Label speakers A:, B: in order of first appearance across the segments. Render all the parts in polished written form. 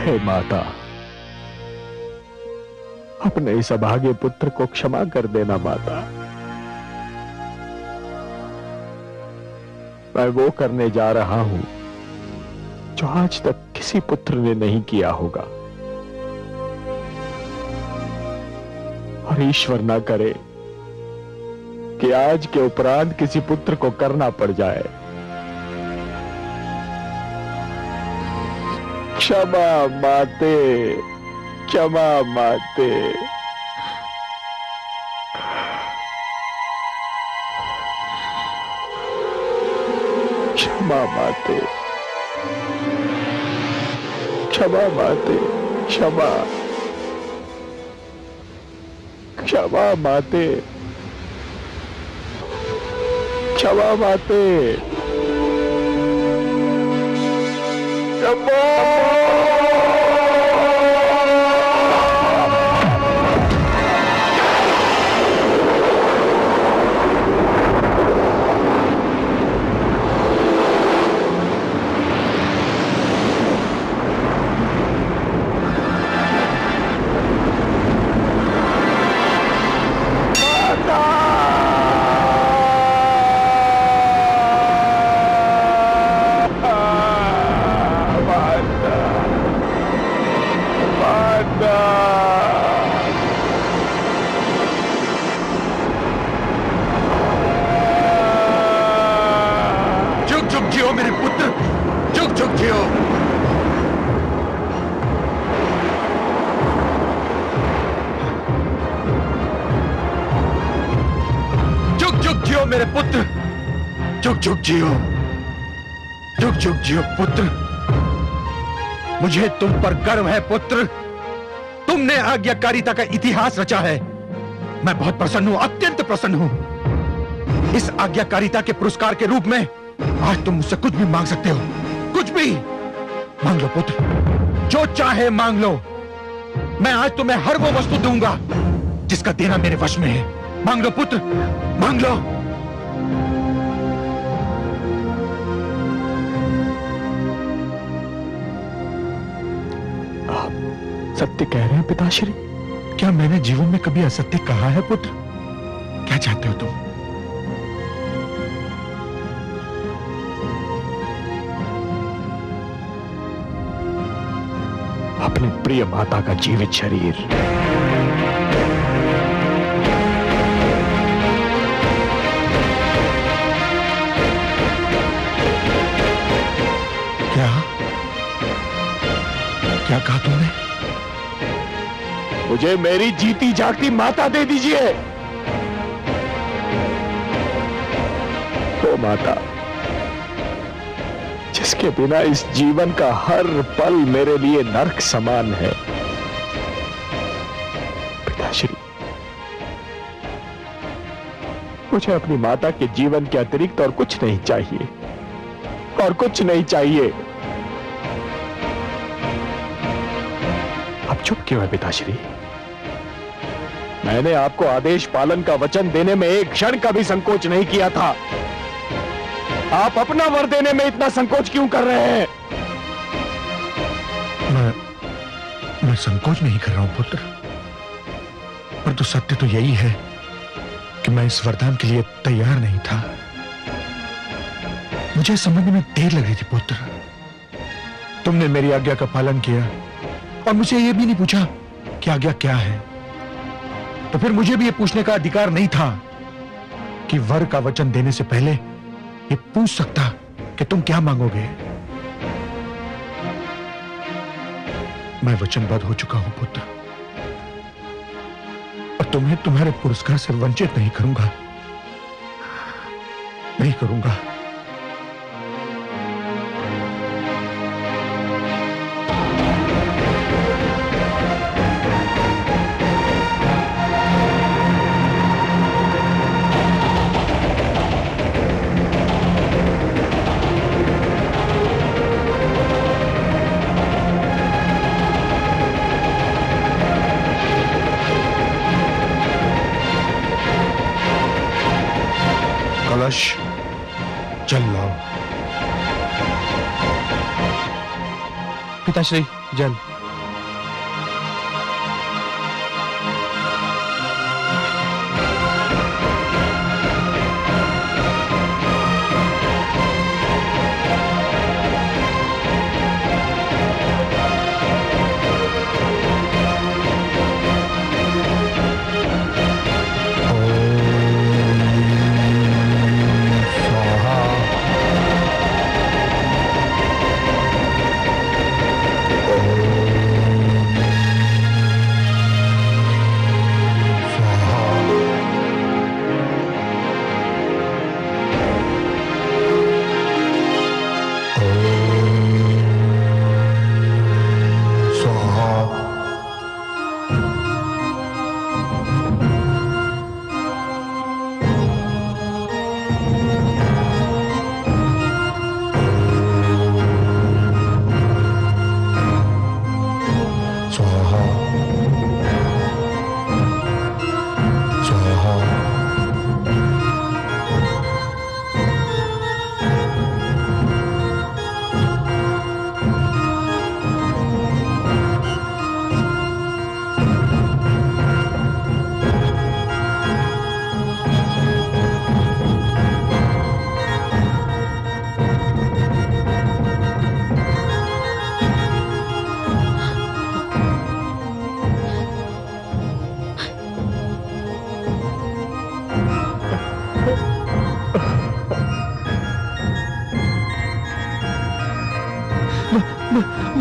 A: हे माता, अपने इस अभागे पुत्र को क्षमा कर देना माता। मैं वो करने जा रहा हूं जो आज तक किसी पुत्र ने नहीं किया होगा, और ईश्वर ना करे कि आज के उपरांत किसी पुत्र को करना पड़ जाए। क्षमा माते, क्षमा माते। क्षमा माते, क्षमा माते, क्षमा, क्षमा माते, क्षमा माते, क्षमा।
B: मेरे पुत्र, जुग जुग जियो, जुग जुग जियो पुत्र। मुझे तुम पर गर्व है पुत्र। तुमने आज्ञाकारिता का इतिहास रचा है। मैं बहुत प्रसन्न हूं, अत्यंत प्रसन्न हूं। इस आज्ञाकारिता के पुरस्कार के रूप में आज तुम मुझसे कुछ भी मांग सकते हो, कुछ भी मांग लो पुत्र, जो चाहे मांग लो। मैं आज तुम्हें हर वो वस्तु दूंगा जिसका देना मेरे वश में है। मांग लो पुत्र, मांग लो।
A: सत्य कह रहे हैं पिताश्री?
B: क्या मैंने जीवन में कभी असत्य कहा है पुत्र? क्या चाहते हो तुम?
A: अपने प्रिय माता का जीवित शरीर।
B: क्या क्या कहा तुमने?
A: मुझे मेरी जीती जागती माता दे दीजिए। तो माता जिसके बिना इस जीवन का हर पल मेरे लिए नरक समान है। पिताश्री, मुझे अपनी माता के जीवन के अतिरिक्त और कुछ नहीं चाहिए, और कुछ नहीं चाहिए। अब चुप क्यों है पिताश्री? मैंने आपको आदेश पालन का वचन देने में एक क्षण का भी संकोच नहीं किया था। आप अपना वर देने में इतना संकोच क्यों कर रहे हैं?
B: मैं संकोच नहीं कर रहा हूं पुत्र, पर तो सत्य तो यही है कि मैं इस वरदान के लिए तैयार नहीं था। मुझे समझने में देर लग रही थी पुत्र। तुमने मेरी आज्ञा का पालन किया और मुझे यह भी नहीं पूछा कि आज्ञा क्या है। तो फिर मुझे भी यह पूछने का अधिकार नहीं था कि वर का वचन देने से पहले ये पूछ सकता कि तुम क्या मांगोगे। मैं वचनबद्ध हो चुका हूं पुत्र, और तुम्हें तुम्हारे पुरस्कार से वंचित नहीं करूंगा, नहीं करूंगा। कलश जल लाओ।
C: पिताश्री, जल।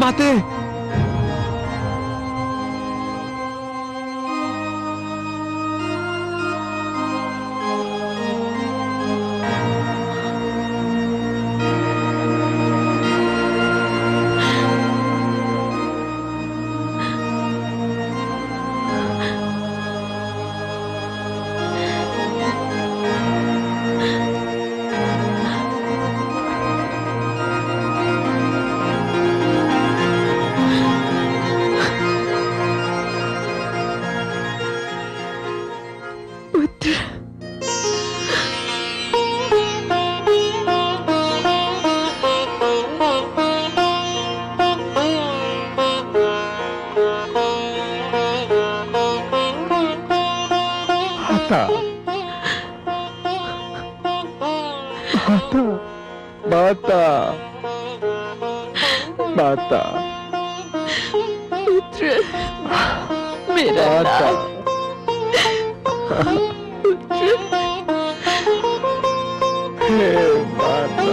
B: माते।
A: माता,
C: पुत्र, मेरा लाल पुत्र,
A: हे माता,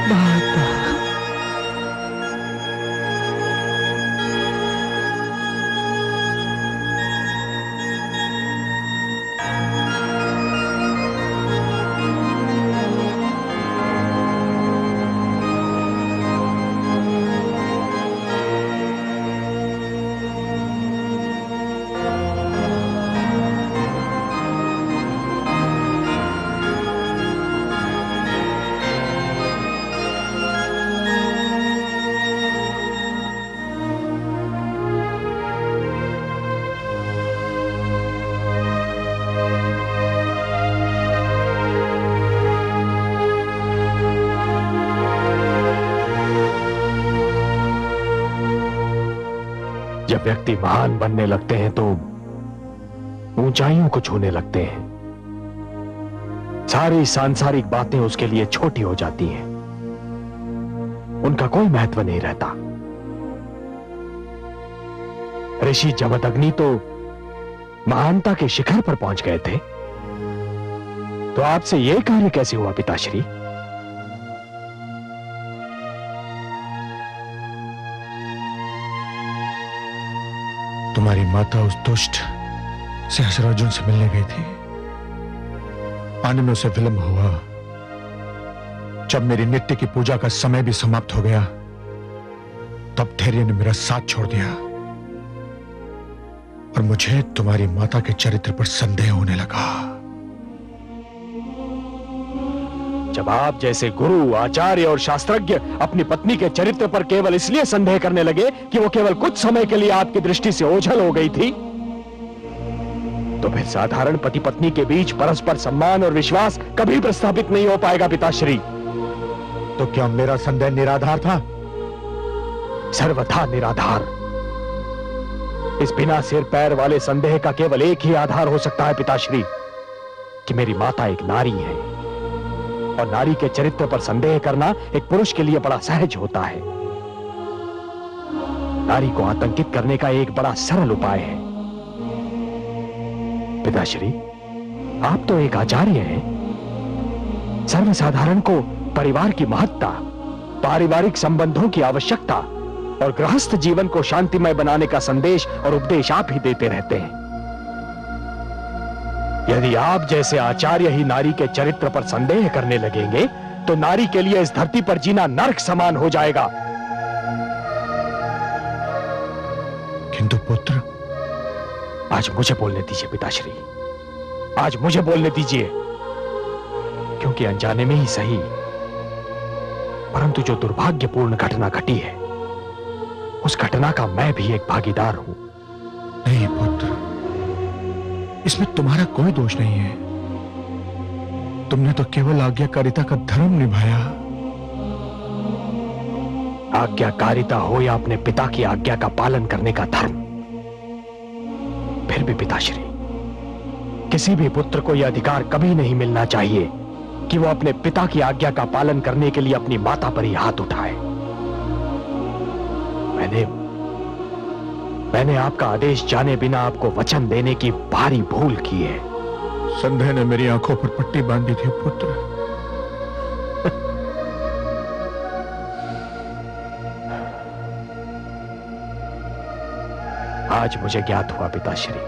A: माता, जब व्यक्ति महान बनने लगते हैं तो ऊंचाइयों को छूने लगते हैं। सारी सांसारिक बातें उसके लिए छोटी हो जाती हैं, उनका कोई महत्व नहीं रहता। ऋषि जमदग्नि तो महानता के शिखर पर पहुंच गए थे, तो आपसे यह कार्य कैसे हुआ पिताश्री?
B: तुम्हारी माता उस दुष्ट सहस्रार्जुन से मिलने गई थी। आने में उसे विलंब हुआ। जब मेरी नित्य की पूजा का समय भी समाप्त हो गया, तब धैर्य ने मेरा साथ छोड़ दिया और मुझे तुम्हारी माता के चरित्र पर संदेह होने लगा।
A: जब आप जैसे गुरु, आचार्य और शास्त्रज्ञ अपनी पत्नी के चरित्र पर केवल इसलिए संदेह करने लगे कि वो केवल कुछ समय के लिए आपकी दृष्टि से ओझल हो गई थी, तो फिर साधारण पति पत्नी के बीच परस्पर सम्मान और विश्वास कभी प्रस्थापित नहीं हो पाएगा पिताश्री।
B: तो क्या मेरा संदेह निराधार था?
A: सर्वथा निराधार। इस बिना सिर पैर वाले संदेह का केवल एक ही आधार हो सकता है पिताश्री, कि मेरी माता एक नारी है, और नारी के चरित्र पर संदेह करना एक पुरुष के लिए बड़ा सहज होता है। नारी को आतंकित करने का एक बड़ा सरल उपाय है। पिताश्री, आप तो एक आचार्य हैं। सर्वसाधारण को परिवार की महत्ता, पारिवारिक संबंधों की आवश्यकता और गृहस्थ जीवन को शांतिमय बनाने का संदेश और उपदेश आप ही देते रहते हैं। यदि आप जैसे आचार्य ही नारी के चरित्र पर संदेह करने लगेंगे, तो नारी के लिए इस धरती पर जीना नरक समान हो जाएगा।
B: किंतु पुत्र,
A: आज मुझे बोलने दीजिए पिताश्री, आज मुझे बोलने दीजिए, क्योंकि अनजाने में ही सही, परंतु जो दुर्भाग्यपूर्ण घटना घटी है, उस घटना का मैं भी एक भागीदार हूं।
B: नहीं पुत्र, इसमें तुम्हारा कोई दोष नहीं है। तुमने तो केवल आज्ञाकारिता का धर्म निभाया।
A: आज्ञाकारिता हो या अपने पिता की आज्ञा का पालन करने का धर्म, फिर भी पिताश्री, किसी भी पुत्र को यह अधिकार कभी नहीं मिलना चाहिए कि वो अपने पिता की आज्ञा का पालन करने के लिए अपनी माता पर ही हाथ उठाए। मैंने आपका आदेश जाने बिना आपको वचन देने की भारी भूल की है।
B: संदेह ने मेरी आंखों पर पट्टी बांधी थी पुत्र।
A: आज मुझे ज्ञात हुआ पिताश्री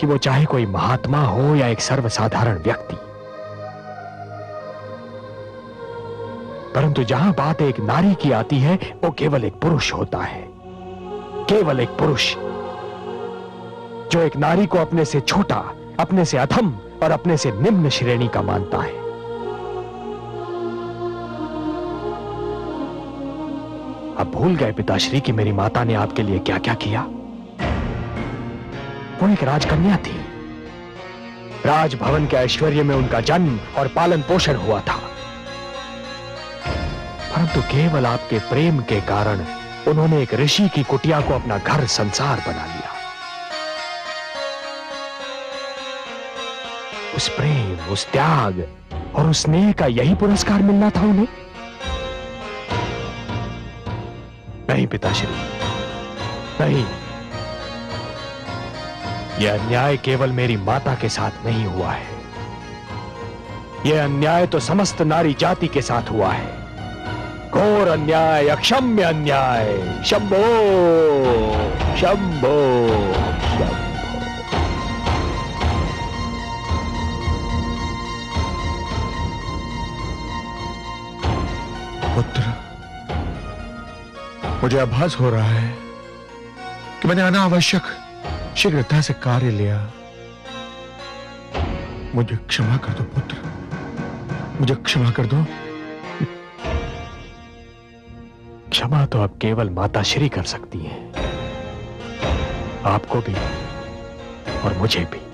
A: कि वो चाहे कोई महात्मा हो या एक सर्वसाधारण व्यक्ति, परंतु जहां बात एक नारी की आती है वो केवल एक पुरुष होता है, केवल एक पुरुष जो एक नारी को अपने से छोटा, अपने से अधम और अपने से निम्न श्रेणी का मानता है। अब भूल गए पिताश्री कि मेरी माता ने आपके लिए क्या क्या किया। वो एक राजकन्या थी, राजभवन के ऐश्वर्य में उनका जन्म और पालन पोषण हुआ था, परंतु केवल आपके प्रेम के कारण उन्होंने एक ऋषि की कुटिया को अपना घर संसार बना लिया। उस प्रेम, उस त्याग और उस स्नेह का यही पुरस्कार मिलना था उन्हें? नहीं पिताश्री, नहीं। यह अन्याय केवल मेरी माता के साथ नहीं हुआ है, यह अन्याय तो समस्त नारी जाति के साथ हुआ है। घोर अन्याय, अक्षम्य अन्याय। शंभो शंभो शंभो।
B: पुत्र, मुझे आभास हो रहा है कि मैंने अनावश्यक शीघ्रता से कार्य लिया। मुझे क्षमा कर दो पुत्र, मुझे क्षमा कर दो।
A: क्षमा तो अब केवल माताश्री कर सकती हैं, आपको भी और मुझे भी।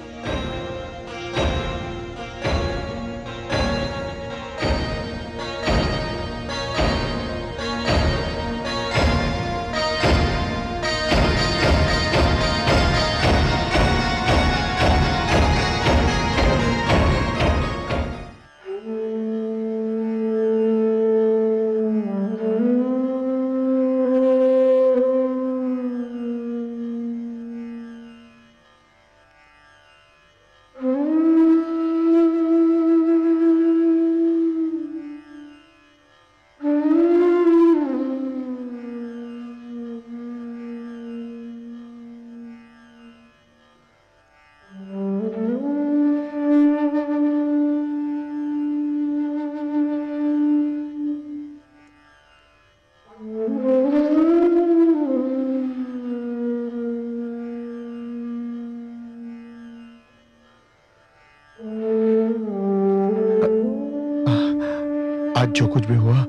B: आज जो कुछ भी हुआ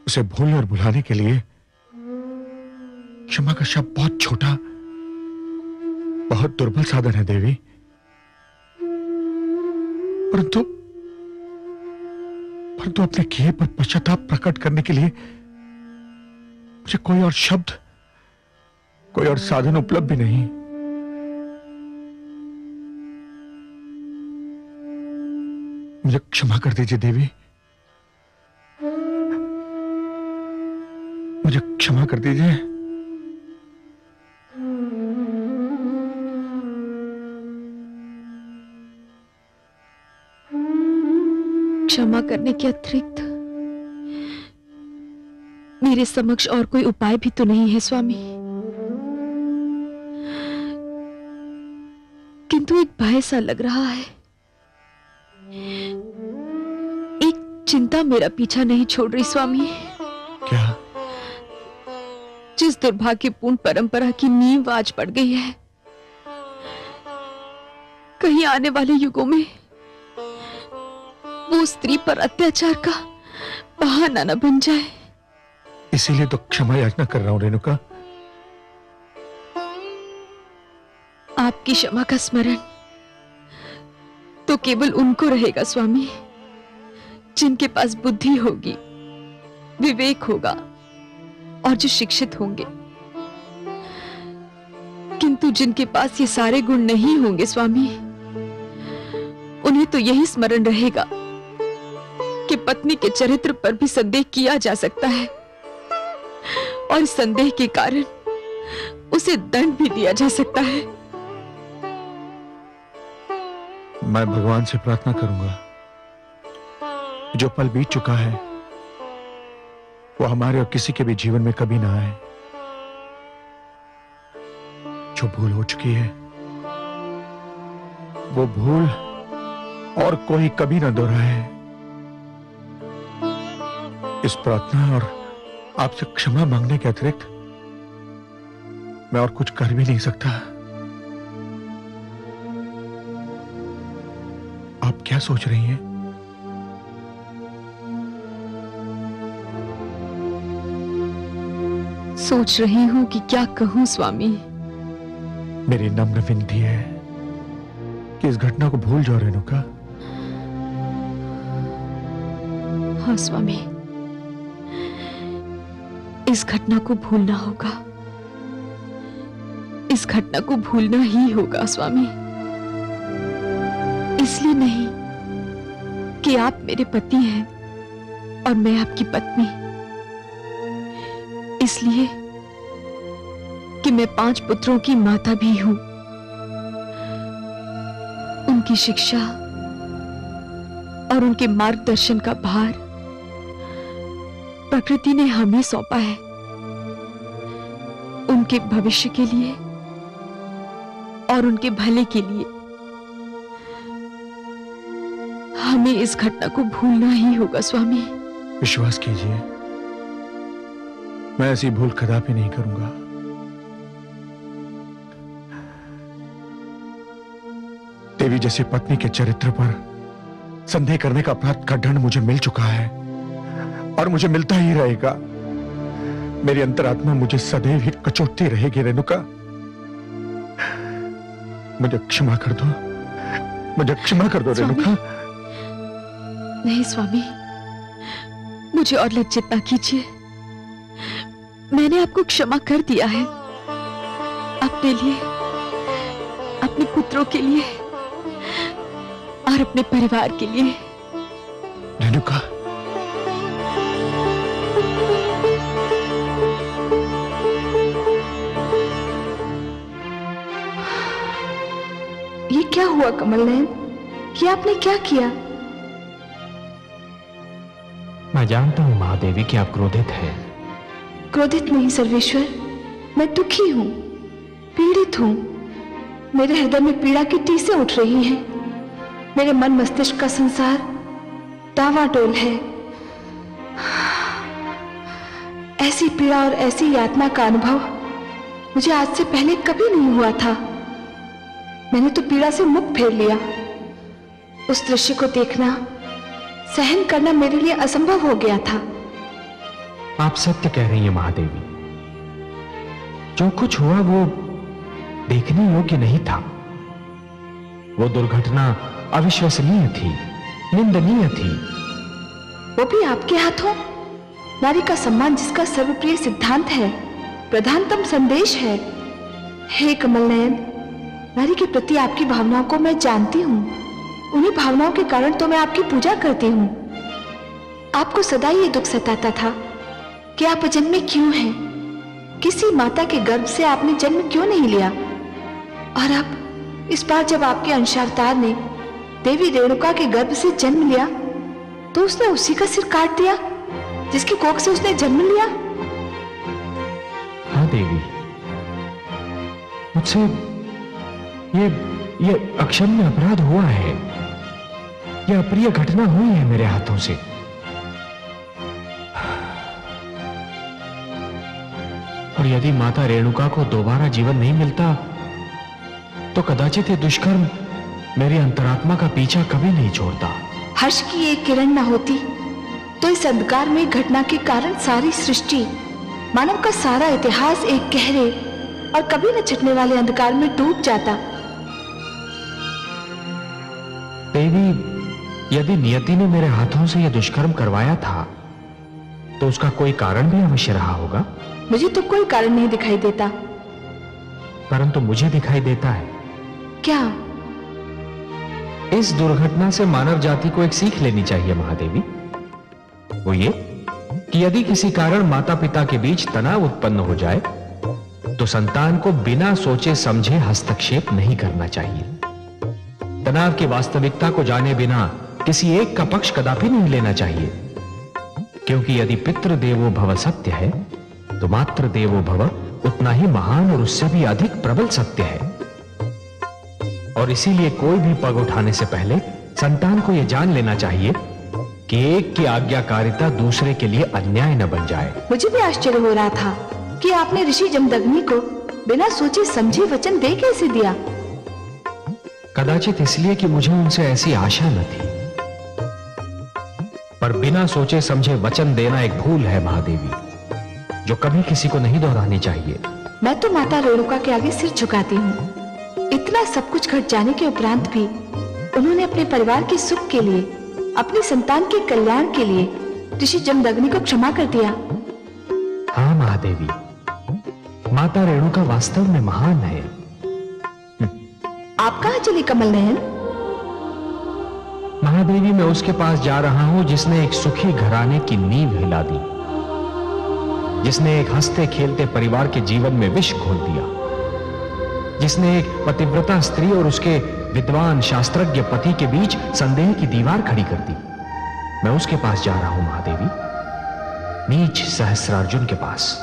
B: उसे भूलने और भुलाने के लिए क्षमा का शब्द बहुत छोटा, बहुत दुर्बल साधन है देवी। परंतु अपने किए पर पश्चाताप प्रकट करने के लिए मुझे कोई और शब्द, कोई और साधन उपलब्ध भी नहीं। मुझे क्षमा कर दीजिए देवी, मुझे क्षमा कर दीजिए।
C: क्षमा करने के अतिरिक्त मेरे समक्ष और कोई उपाय भी तो नहीं है स्वामी, किंतु एक भय सा लग रहा है, एक चिंता मेरा पीछा नहीं छोड़ रही स्वामी।
B: क्या?
C: जिस दुर्भाग्यपूर्ण परंपरा की नींव आज पड़ गई है, कहीं आने वाले युगों में वो स्त्री पर अत्याचार का बहाना न बन जाए।
B: इसीलिए तो क्षमा याचना कर रहा हूं रेणुका।
C: आपकी क्षमा का स्मरण तो केवल उनको रहेगा स्वामी जिनके पास बुद्धि होगी, विवेक होगा और जो शिक्षित होंगे। किंतु जिनके पास ये सारे गुण नहीं होंगे स्वामी, उन्हें तो यही स्मरण रहेगा कि पत्नी के चरित्र पर भी संदेह किया जा सकता है और इस संदेह के कारण उसे दंड भी दिया जा सकता है।
B: मैं भगवान से प्रार्थना करूंगा जो पल बीत चुका है वो हमारे और किसी के भी जीवन में कभी ना आए। जो भूल हो चुकी है वो भूल और कोई कभी ना दोहराए। इस प्रार्थना और आपसे क्षमा मांगने के अतिरिक्त मैं और कुछ कर भी नहीं सकता। आप क्या सोच रही हैं?
C: सोच रही हूं कि क्या कहूं स्वामी।
B: मेरी नम्र विनती है कि इस घटना को भूल जाओ रेणुका।
C: हाँ स्वामी, इस घटना को भूलना होगा। इस घटना को भूलना ही होगा स्वामी। इसलिए नहीं कि आप मेरे पति हैं और मैं आपकी पत्नी, इसलिए कि मैं 5 पुत्रों की माता भी हूं। उनकी शिक्षा और उनके मार्गदर्शन का भार प्रकृति ने हमें सौंपा है। उनके भविष्य के लिए और उनके भले के लिए हमें इस घटना को भूलना ही होगा स्वामी।
B: विश्वास कीजिए, मैं ऐसी भूल कदापि नहीं करूंगा। देवी जैसी पत्नी के चरित्र पर संदेह करने का अपराध का दंड मुझे मिल चुका है और मुझे मिलता ही रहेगा। मेरी अंतरात्मा मुझे सदैव ही कचोटती रहेगी रेणुका। मुझे क्षमा कर दो, मुझे क्षमा कर दो रेणुका।
C: नहीं स्वामी, मुझे और लज्जित ना कीजिए। मैंने आपको क्षमा कर दिया है, अपने लिए, अपने पुत्रों के लिए और अपने परिवार के लिए।
B: रेणुका,
D: ये क्या हुआ कमल नयन? ये आपने क्या किया?
A: मैं जानता हूं महादेवी कि आप क्रोधित हैं।
D: क्रोधित नहीं सर्वेश्वर, मैं दुखी हूं, पीड़ित हूं। मेरे हृदय में पीड़ा की टीसें उठ रही हैं। मेरे मन मस्तिष्क का संसार डावाडोल है। ऐसी पीड़ा और ऐसी यातना का अनुभव मुझे आज से पहले कभी नहीं हुआ था। मैंने तो पीड़ा से मुख फेर लिया। उस दृश्य को देखना, सहन करना मेरे लिए असंभव हो गया था।
A: आप सत्य कह रही हैं महादेवी। जो कुछ हुआ वो देखने योग्य नहीं था। वो दुर्घटना अविश्वसनीय थी, निंदनीय थी।
D: वो भी आपके हाथों? नारी का सम्मान जिसका सर्वप्रिय सिद्धांत है, प्रधानतम संदेश है। हे कमल नयन, नारी के प्रति आपकी भावनाओं को मैं जानती हूं। उन्हीं भावनाओं के कारण तो मैं आपकी पूजा करती हूं। आपको सदा ये दुख सताता था कि आप अजन्मे क्यों हैं? किसी माता के गर्भ से आपने जन्म क्यों नहीं लिया? और अब इस बार जब आपके अंशावतार ने देवी रेणुका के गर्भ से जन्म लिया तो उसने उसी का सिर काट दिया जिसकी कोख से उसने जन्म लिया।
A: हाँ देवी, मुझसे ये अक्षम्य अपराध हुआ है। यह अप्रिय घटना हुई है मेरे हाथों से। और यदि माता रेणुका को दोबारा जीवन नहीं मिलता तो कदाचित ये दुष्कर्म मेरी अंतरात्मा का पीछा कभी नहीं छोड़ता।
D: हर्ष की एक किरण न होती तो इस अंधकार में घटना के कारण सारी सृष्टि, मानव का सारा इतिहास एक गहरे और कभी न छटने वाले अंधकार में डूब जाता।
A: देवी, यदि नियति ने मेरे हाथों से यह दुष्कर्म करवाया था तो उसका कोई कारण भी अवश्य रहा होगा।
D: मुझे तो कोई कारण नहीं दिखाई देता।
A: परंतु मुझे दिखाई देता है।
D: क्या?
A: इस दुर्घटना से मानव जाति को एक सीख लेनी चाहिए महादेवी। वो ये कि यदि किसी कारण माता पिता के बीच तनाव उत्पन्न हो जाए तो संतान को बिना सोचे समझे हस्तक्षेप नहीं करना चाहिए।
E: तनाव की वास्तविकता को जाने बिना किसी एक का पक्ष कदापि नहीं लेना चाहिए, क्योंकि यदि पितृ देवो भव सत्य है तो मातृ देवो भव उतना ही महान और उससे भी अधिक प्रबल सत्य है। और इसीलिए कोई भी पग उठाने से पहले संतान को यह जान लेना चाहिए कि एक की आज्ञाकारिता दूसरे के लिए अन्याय न बन जाए।
D: मुझे भी आश्चर्य हो रहा था कि आपने ऋषि जमदग्नि को बिना सोचे समझे वचन दे कैसे दिया।
E: कदाचित इसलिए कि मुझे उनसे ऐसी आशा न थी। पर बिना सोचे समझे वचन देना एक भूल है महादेवी, जो कभी किसी को नहीं दोहरानी चाहिए।
D: मैं तो माता रेणुका के आगे सिर झुकाती हूँ। इतना सब कुछ घट जाने के उपरांत भी उन्होंने अपने परिवार के सुख के लिए, अपनी संतान के कल्याण के लिए ऋषि जमदग्नि को क्षमा कर दिया।
E: हाँ महादेवी, माता रेणुका वास्तव में महान है।
D: आप कहां चली कमल नयन?
E: महादेवी, मैं उसके पास जा रहा हूं जिसने एक सुखी घराने की नींव हिला दी, जिसने एक हंसते खेलते परिवार के जीवन में विष घोल दिया, जिसने एक पतिव्रता स्त्री और उसके विद्वान शास्त्रज्ञ पति के बीच संदेह की दीवार खड़ी कर दी। मैं उसके पास जा रहा हूं महादेवी, नीच सहस्रार्जुन के पास।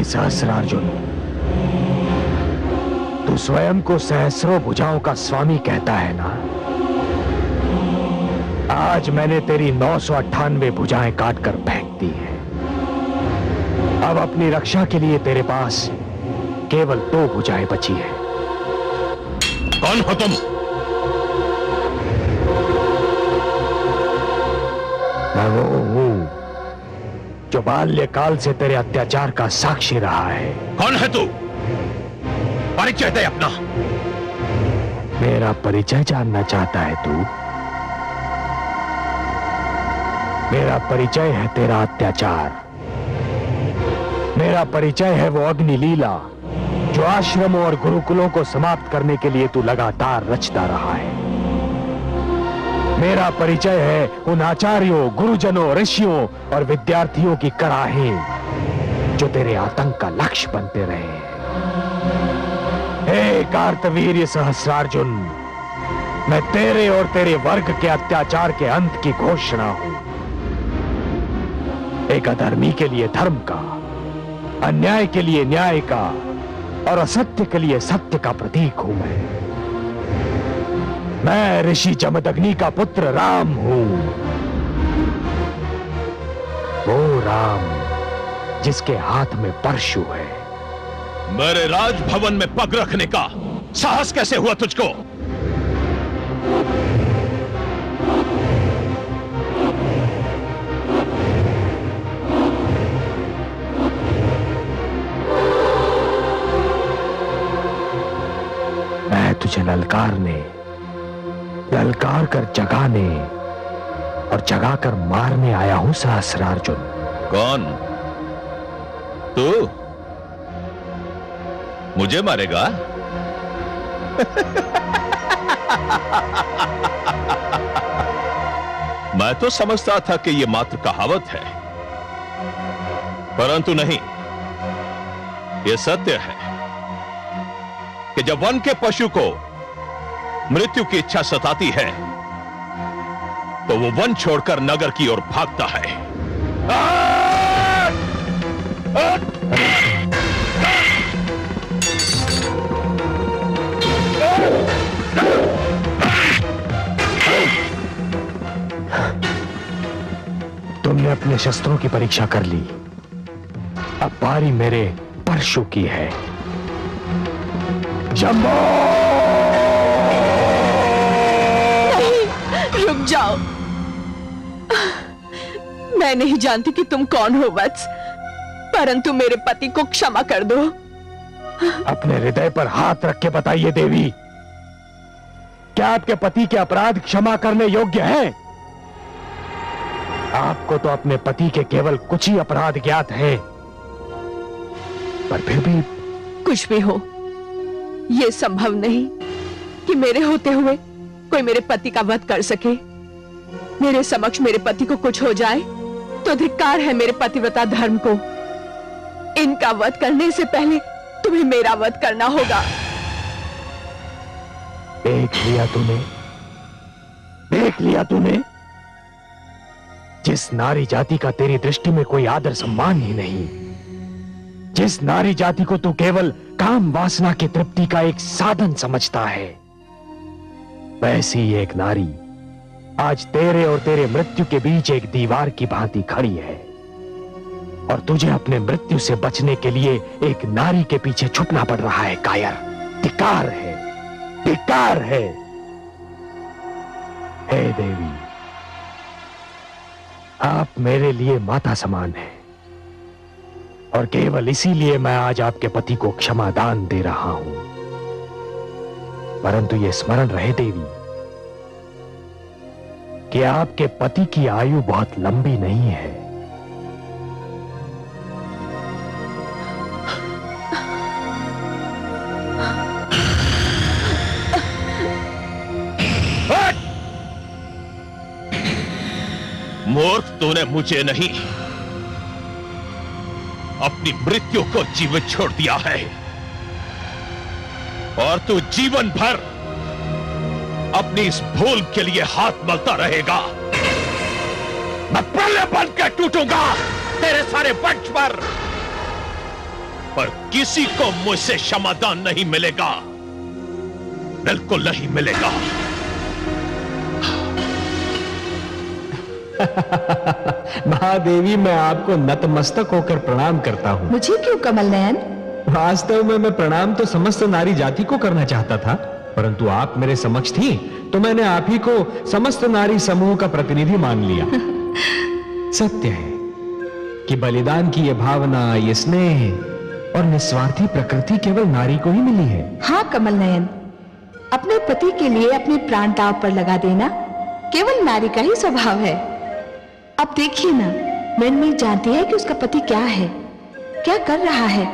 A: सहस्रार्जुन, तू स्वयं को सहस्रों भुजाओं का स्वामी कहता है ना? आज मैंने तेरी 998 भुजाएं काटकर फेंक दी हैं। अब अपनी रक्षा के लिए तेरे पास केवल 2 भुजाएं बची हैं।
B: कौन हो तुम?
A: मैं वो हूं जो बाल्यकाल से तेरे अत्याचार का साक्षी रहा है।
B: कौन है तू? परिचय दे अपना।
A: मेरा परिचय जानना चाहता है तू? मेरा परिचय है तेरा अत्याचार। मेरा परिचय है वो अग्नि लीला जो आश्रमों और गुरुकुलों को समाप्त करने के लिए तू लगातार रचता रहा है। मेरा परिचय है उन आचार्यों, गुरुजनों, ऋषियों और विद्यार्थियों की कराहें जो तेरे आतंक का लक्ष्य बनते रहे हैं। हे कार्तवीर्य सहस्रार्जुन, मैं तेरे और तेरे वर्ग के अत्याचार के अंत की घोषणा हूं। एक अधर्मी के लिए धर्म का, अन्याय के लिए न्याय का और असत्य के लिए सत्य का प्रतीक हूं मैं ऋषि जमदग्नि का पुत्र राम हूं। वो राम जिसके हाथ में परशु है।
F: मेरे राजभवन में पग रखने का साहस कैसे हुआ तुझको?
A: मैं तुझे ललकार कर जगाने और जगाकर मारने आया हूं सहस्रार्जुन।
F: कौन तू? मुझे मारेगा? मैं तो समझता था कि यह मात्र कहावत है, परंतु नहीं, यह सत्य है कि जब वन के पशु को मृत्यु की इच्छा सताती है तो वो वन छोड़कर नगर की ओर भागता है।
A: तुमने अपने शस्त्रों की परीक्षा कर ली, अब बारी मेरे परशु की है। जम्बो!
C: नहीं, रुक जाओ। मैं नहीं जानती कि तुम कौन हो वत्स, परंतु मेरे पति को क्षमा कर दो।
A: अपने हृदय पर हाथ रख के बताइए देवी, क्या आपके पति के अपराध क्षमा करने योग्य हैं? आपको तो अपने पति के केवल कुछ ही अपराध ज्ञात हैं, पर फिर भी
C: कुछ भी हो, यह संभव नहीं कि मेरे होते हुए कोई मेरे पति का वध कर सके। मेरे समक्ष मेरे पति को कुछ हो जाए तो धिक्कार है मेरे पतिव्रता धर्म को। इनका वध करने से पहले तुम्हें मेरा वध करना होगा।
A: देख लिया तूने जिस नारी जाति का तेरी दृष्टि में कोई आदर सम्मान ही नहीं, जिस नारी जाति को तू केवल काम वासना की तृप्ति का एक साधन समझता है, वैसी एक नारी आज तेरे और तेरे मृत्यु के बीच एक दीवार की भांति खड़ी है, और तुझे अपने मृत्यु से बचने के लिए एक नारी के पीछे छुपना पड़ रहा है। कायर, धिक्कार है, धिक्कार है। हे देवी, आप मेरे लिए माता समान हैं, और केवल इसीलिए मैं आज आपके पति को क्षमा दान दे रहा हूं। परंतु यह स्मरण रहे देवी कि आपके पति की आयु बहुत लंबी नहीं है।
F: मूर्ख, तूने मुझे नहीं अपनी मृत्यु को जीवित छोड़ दिया है, और तू जीवन भर अपनी इस भूल के लिए हाथ मलता रहेगा। मैं प्रलय बनकर टूटूंगा तेरे सारे वंश पर किसी को मुझसे क्षमादान नहीं मिलेगा, बिल्कुल नहीं मिलेगा।
E: महादेवी, मैं आपको नतमस्तक होकर प्रणाम करता हूँ।
D: मुझे क्यों कमल नयन?
E: वास्तव में मैं प्रणाम तो समस्त नारी जाति को करना चाहता था, परंतु आप मेरे समक्ष थी तो मैंने आप ही को समस्त नारी समूह का प्रतिनिधि मान लिया। सत्य है कि बलिदान की यह भावना, ये स्नेह और निस्वार्थी प्रकृति केवल नारी को ही मिली है।
D: हाँ कमल नयन, अपने पति के लिए अपने प्राण दांव पर लगा देना केवल नारी का ही स्वभाव है। अब देखिए ना, मृण्मयी जानती है कि उसका पति क्या है, क्या कर रहा है,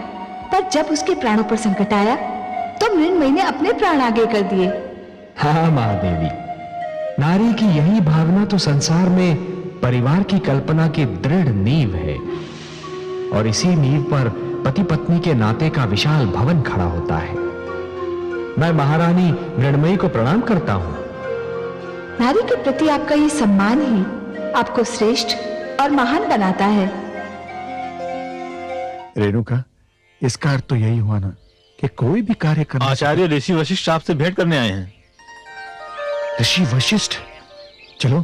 D: पर जब उसके प्राणों पर संकट आया तो मृण्मयी ने अपने प्राण आगे कर दिए।
E: हाँ महादेवी, नारी की यही भावना तो संसार में परिवार की कल्पना की दृढ़ नींव है, और इसी नींव पर पति पत्नी के नाते का विशाल भवन खड़ा होता है। मैं महारानी मृण्मयी को प्रणाम करता हूं।
D: नारी के प्रति आपका ये सम्मान ही आपको श्रेष्ठ और महान बनाता है।
B: रेणुका, इसका अर्थ तो यही हुआ ना कि कोई भी कार्य करना।
G: आचार्य ऋषि वशिष्ठ आपसे भेंट करने आए हैं।
B: ऋषि वशिष्ठ, चलो।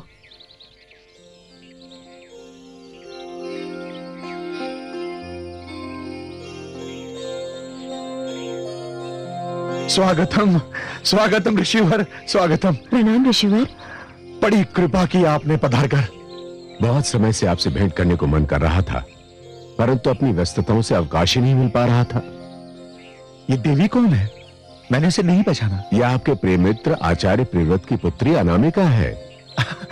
B: स्वागतम स्वागतम ऋषिवर, स्वागतम।
D: प्रणाम ऋषिवर।
B: बड़ी कृपा की आपने पधारकर।
A: बहुत समय से आपसे भेंट करने को मन कर रहा था, परंतु अपनी व्यस्तताओं से अवकाश ही नहीं मिल पा रहा था।
B: ये देवी कौन है? मैंने उसे नहीं पहचाना।
A: यह आपके प्रेम मित्र आचार्य प्रियव्रत की पुत्री अनामिका है।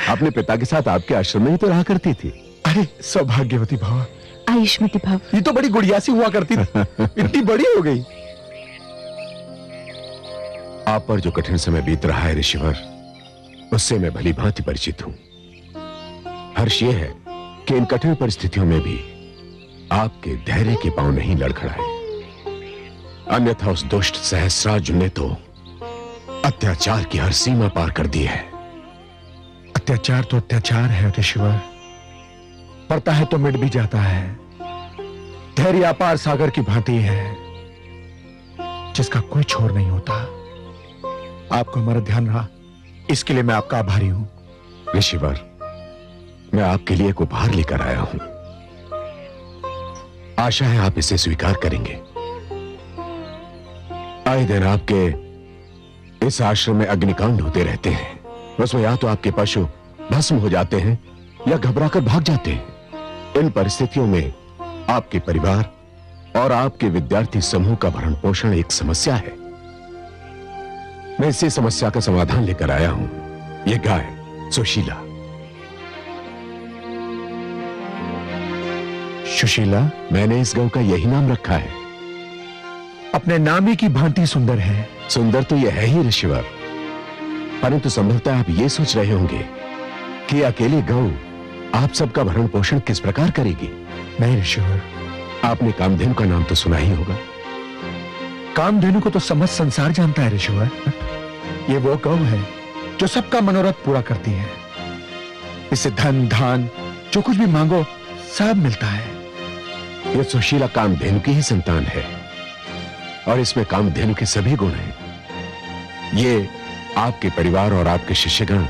A: अपने पिता के साथ आपके आश्रम में ही तो रहा करती थी।
B: अरे सौभाग्यवती भव।
D: आयुष्मती भव।
B: ये तो बड़ी गुड़िया सी हुआ करती थी, इतनी बड़ी हो गई।
A: आप पर जो कठिन समय बीत रहा है ऋषिवर, उससे मैं भली भांति परिचित हूं। हर्ष ये है कि इन कठिन परिस्थितियों में भी आपके धैर्य के पांव नहीं लड़खड़ाए, अन्यथा उस दुष्ट सहस्रार्जुन ने तो अत्याचार की हर सीमा पार कर दी है।
B: अत्याचार तो अत्याचार है ऋषिवर, पड़ता है तो मिट भी जाता है। धैर्य अपार सागर की भांति है, जिसका कोई छोर नहीं होता। आपको हमारा ध्यान रहा, इसके लिए मैं आपका आभारी हूं।
A: ऋषिवर, मैं आपके लिए एक उपहार लेकर आया हूं। आशा है आप इसे स्वीकार करेंगे। आए दिन आपके इस आश्रम में अग्निकांड होते रहते हैं, उसमें या तो आपके पशु भस्म हो जाते हैं या घबराकर भाग जाते हैं। इन परिस्थितियों में आपके परिवार और आपके विद्यार्थी समूह का भरण पोषण एक समस्या है। मैं इसी समस्या का समाधान लेकर आया हूं। यह गाय सुशीला।
B: सुशीला?
A: मैंने इस गौ का यही नाम रखा है।
B: अपने नाम ही की भांति सुंदर है।
A: सुंदर तो यह है ही ऋषिवर, परंतु संभवतः आप ये सोच रहे होंगे कि अकेली गौ आप सबका भरण पोषण किस प्रकार करेगी।
B: नहीं ऋषिवर,
A: आपने कामधेनु का नाम तो सुना ही होगा।
B: कामधेनु को तो समस्त संसार जानता है ऋषिवर। ये वो गौ है जो सबका मनोरथ पूरा करती है। इससे धन धान जो कुछ भी मांगो सब मिलता है।
A: यह सुशीला कामधेनु की ही संतान है और इसमें कामधेनु के सभी गुण हैं। ये आपके परिवार और आपके शिष्यगण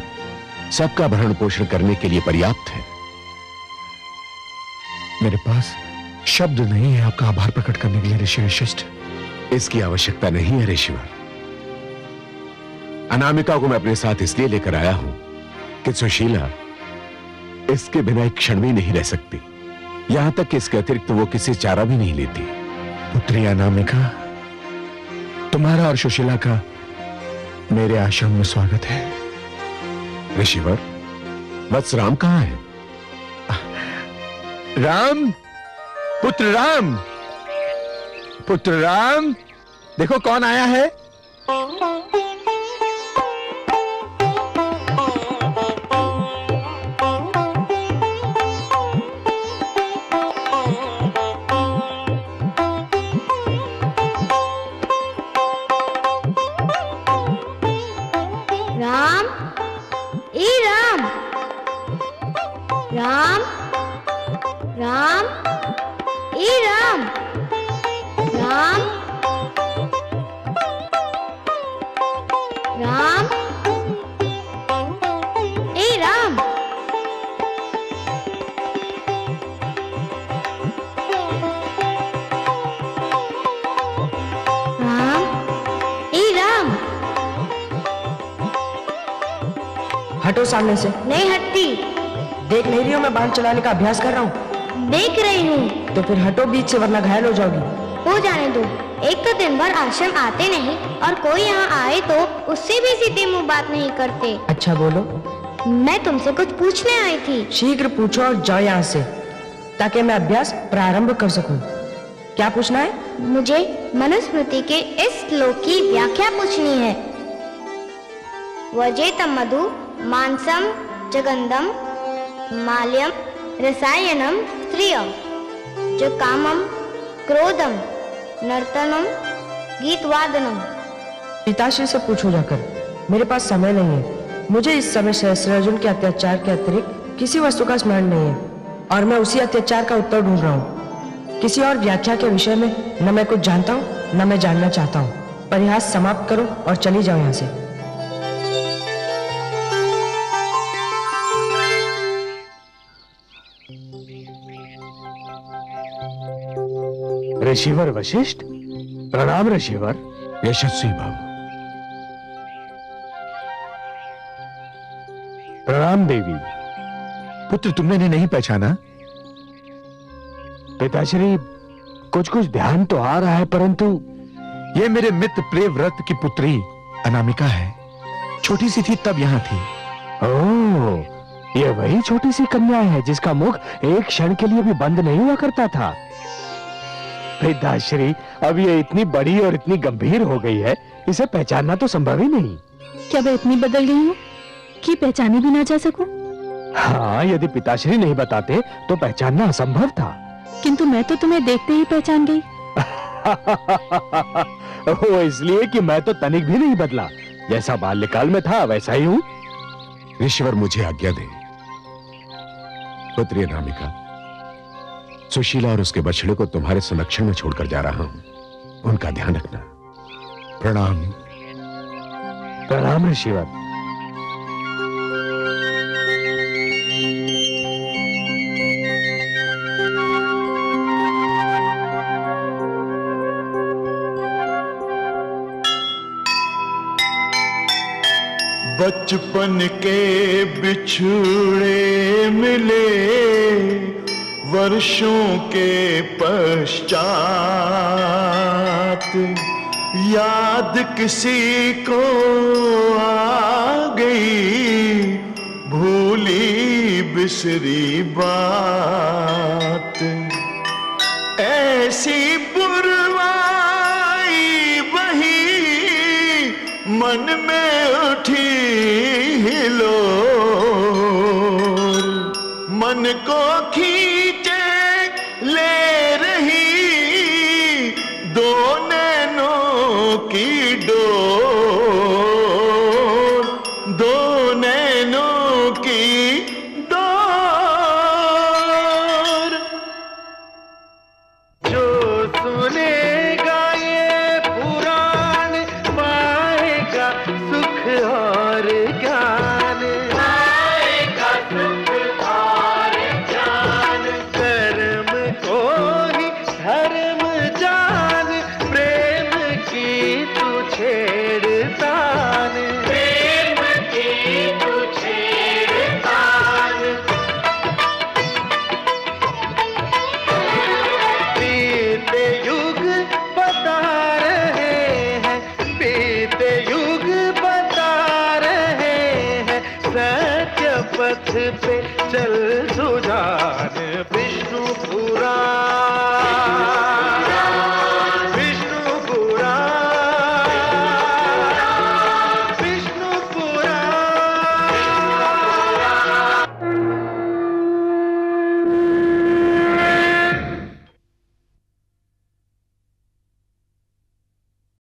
A: सबका भरण पोषण करने के लिए पर्याप्त है।
B: मेरे पास शब्द नहीं है आपका आभार प्रकट करने के लिए ऋषि वशिष्ठ।
A: इसकी आवश्यकता नहीं है ऋषिवर। अनामिका को मैं अपने साथ इसलिए लेकर आया हूं कि सुशीला इसके बिना एक क्षण भी नहीं रह सकती। यहां तक कि इसके अतिरिक्त वो किसी चारा भी नहीं लेती।
B: पुत्री अनामिका, तुम्हारा और सुशीला का मेरे आश्रम में स्वागत है।
A: ऋषिवर, वत्स राम कहां है?
B: राम, पुत्र राम, पुत्र राम, देखो कौन आया है।
H: राम, ए राम, राम, राम, ए राम, राम, राम, ए राम, राम, ए राम।
I: हटो सामने से।
H: नहीं हटती।
I: देख नहीं रही हो मैं बाण चलाने का अभ्यास कर रहा हूँ।
H: देख रही हूँ।
I: तो फिर हटो बीच से, वरना घायल हो जाओगी।
H: हो जाने दो। एक तो दिन भर आश्रम आते नहीं और कोई यहाँ आए तो उससे भी सीधे मुंह बात नहीं करते।
I: अच्छा बोलो।
H: मैं तुमसे कुछ पूछने आई थी।
I: शीघ्र पूछो और जाओ यहाँ से, ताकि मैं अभ्यास प्रारंभ कर सकूं। क्या पूछना है?
H: मुझे मनुस्मृति के इस श्लोक की व्याख्या पूछनी है। वजेतम मधु मांसम जगंदम माल्यम रसायनम स्त्रियम जो कामम क्रोधम नर्तनम गीतवादनम।
I: पिताश्री से पूछो जाकर, मेरे पास समय नहीं है। मुझे इस समय सहस्रार्जुन के अत्याचार के अतिरिक्त किसी वस्तु का स्मरण नहीं है और मैं उसी अत्याचार का उत्तर ढूंढ रहा हूँ। किसी और व्याख्या के विषय में न मैं कुछ जानता हूँ न मैं जानना चाहता हूँ। परिहास समाप्त करो और चली जाओ यहाँ से।
A: ऋषिवर वशिष्ठ, प्रणाम ऋषिवर।
B: यशस्वी भव।
A: प्रणाम देवी।
B: पुत्र, तुमने इन्हें नहीं पहचाना?
A: पिताश्री, कुछ कुछ ध्यान तो आ रहा है, परंतु
B: ये मेरे मित्र प्रियव्रत की पुत्री अनामिका है। छोटी सी थी तब यहां थी।
A: ओह, ये वही छोटी सी कन्या है जिसका मुख एक क्षण के लिए भी बंद नहीं हुआ करता था। पिताश्री, अब ये इतनी बड़ी और इतनी गंभीर हो गई है, इसे पहचानना तो संभव ही नहीं।
J: क्या मैं इतनी बदल गई हूँ कि पहचानी भी ना जा सकूं?
A: हाँ, यदि पिताश्री नहीं बताते तो पहचानना असंभव था।
J: किंतु मैं तो तुम्हें देखते ही पहचान गई।
A: वो इसलिए कि मैं तो तनिक भी नहीं बदला, जैसा बाल्यकाल में था वैसा ही हूँ।
K: ऋषिवर, मुझे आज्ञा दें। पुत्री अनामिका, सुशीला और उसके बछड़े को तुम्हारे संरक्षण में छोड़कर जा रहा हूं। उनका ध्यान रखना। प्रणाम।
A: प्रणाम ऋषिवर।
L: बचपन के बिछुड़े मिले वर्षों के पश्चात, याद किसी को आ गई भूली बिसरी बात। ऐसी पुरवाई वही मन में उठी हिलोर, मन को खींचे ले रही दो नैनों की डोर, दो नैनों की डोर। जो सुनेगा ये पुराण पाएगा सुख और ज्ञान, पाएगा सुख और ज्ञान। कर्म को ही धर्म जान, प्रेम की तू छेड़तान, प्रेम की तू छेड़तान। बीते युग बता रहे हैं, बीते युग बता रहे हैं, सत्य पथ पे